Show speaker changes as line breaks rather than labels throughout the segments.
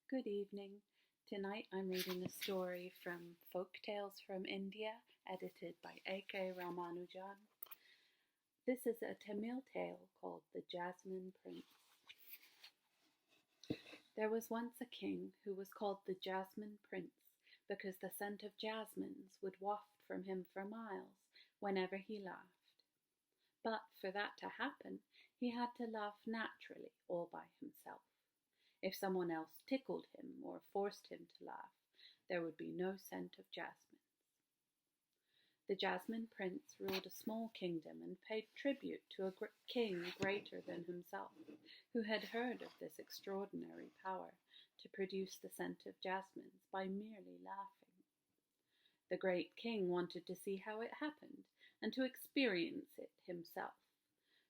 Good evening. Tonight I'm reading a story from Folktales from India, edited by A.K. Ramanujan. This is a Tamil tale called the Jasmine Prince. There was once a king who was called the Jasmine Prince because the scent of jasmines would waft from him for miles whenever he laughed. But for that to happen, he had to laugh naturally all by himself. If someone else tickled him or forced him to laugh, there would be no scent of jasmines. The Jasmine Prince ruled a small kingdom and paid tribute to a king greater than himself, who had heard of this extraordinary power to produce the scent of jasmines by merely laughing. The great king wanted to see how it happened and to experience it himself,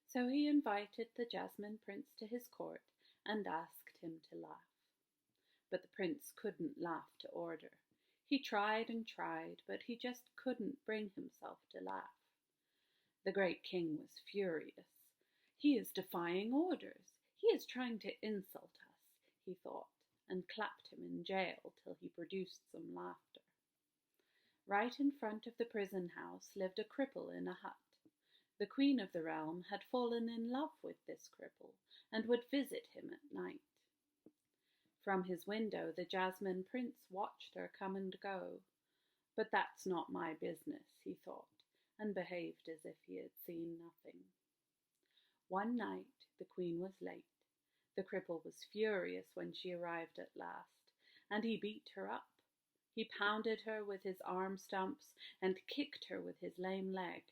so he invited the Jasmine Prince to his court and asked him to laugh. But the prince couldn't laugh to order. He tried and tried, but he just couldn't bring himself to laugh. The great king was furious. "He is defying orders. He is trying to insult us," he thought, and clapped him in jail till he produced some laughter. Right in front of the prison house lived a cripple in a hut. The queen of the realm had fallen in love with this cripple and would visit him at night. From his window the Jasmine Prince watched her come and go. But that's not my business, he thought, and behaved as if he had seen nothing. One night the queen was late. The cripple was furious when she arrived at last, and he beat her up. He pounded her with his arm stumps and kicked her with his lame leg.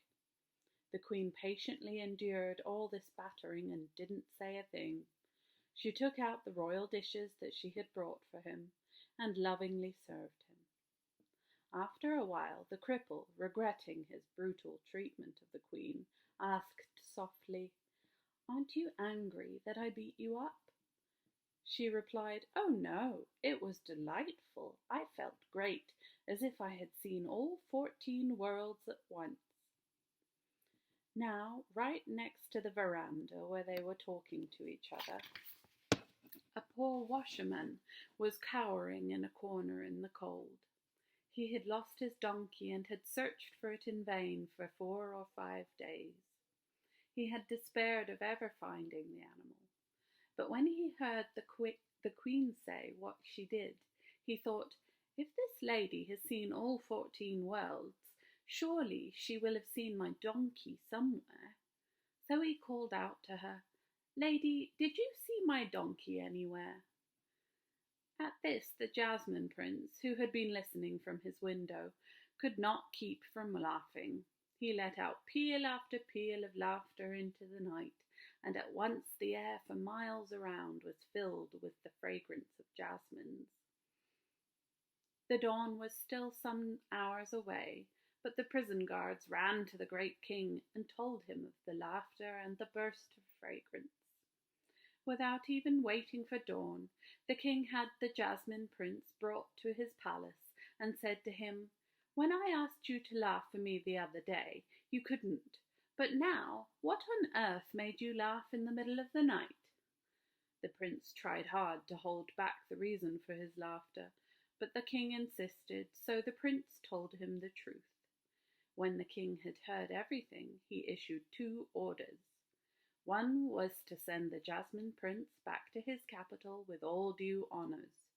The queen patiently endured all this battering and didn't say a thing. She took out the royal dishes that she had brought for him and lovingly served him. After a while, the cripple, regretting his brutal treatment of the queen, asked softly, "Aren't you angry that I beat you up?" She replied, "Oh no, it was delightful. I felt great, as if I had seen all 14 worlds at once." Now, right next to the veranda where they were talking to each other, a poor washerman was cowering in a corner in the cold. He had lost his donkey and had searched for it in vain for 4 or 5 days. He had despaired of ever finding the animal. But when he heard the queen say what she did, he thought, "If this lady has seen all 14 worlds, surely she will have seen my donkey somewhere." So he called out to her, "Lady, did you see my donkey anywhere?" At this the Jasmine Prince, who had been listening from his window, could not keep from laughing. He let out peal after peal of laughter into the night, and at once the air for miles around was filled with the fragrance of jasmines. The dawn was still some hours away, but the prison guards ran to the great king and told him of the laughter and the burst of fragrance. Without even waiting for dawn, the king had the Jasmine Prince brought to his palace and said to him, "When I asked you to laugh for me the other day, you couldn't. But now, what on earth made you laugh in the middle of the night?" The prince tried hard to hold back the reason for his laughter, but the king insisted, so the prince told him the truth. When the king had heard everything, he issued 2 orders. One was to send the Jasmine Prince back to his capital with all due honors.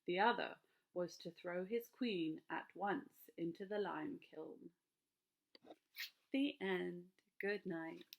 The other was to throw his queen at once into the lime kiln. The end. Good night.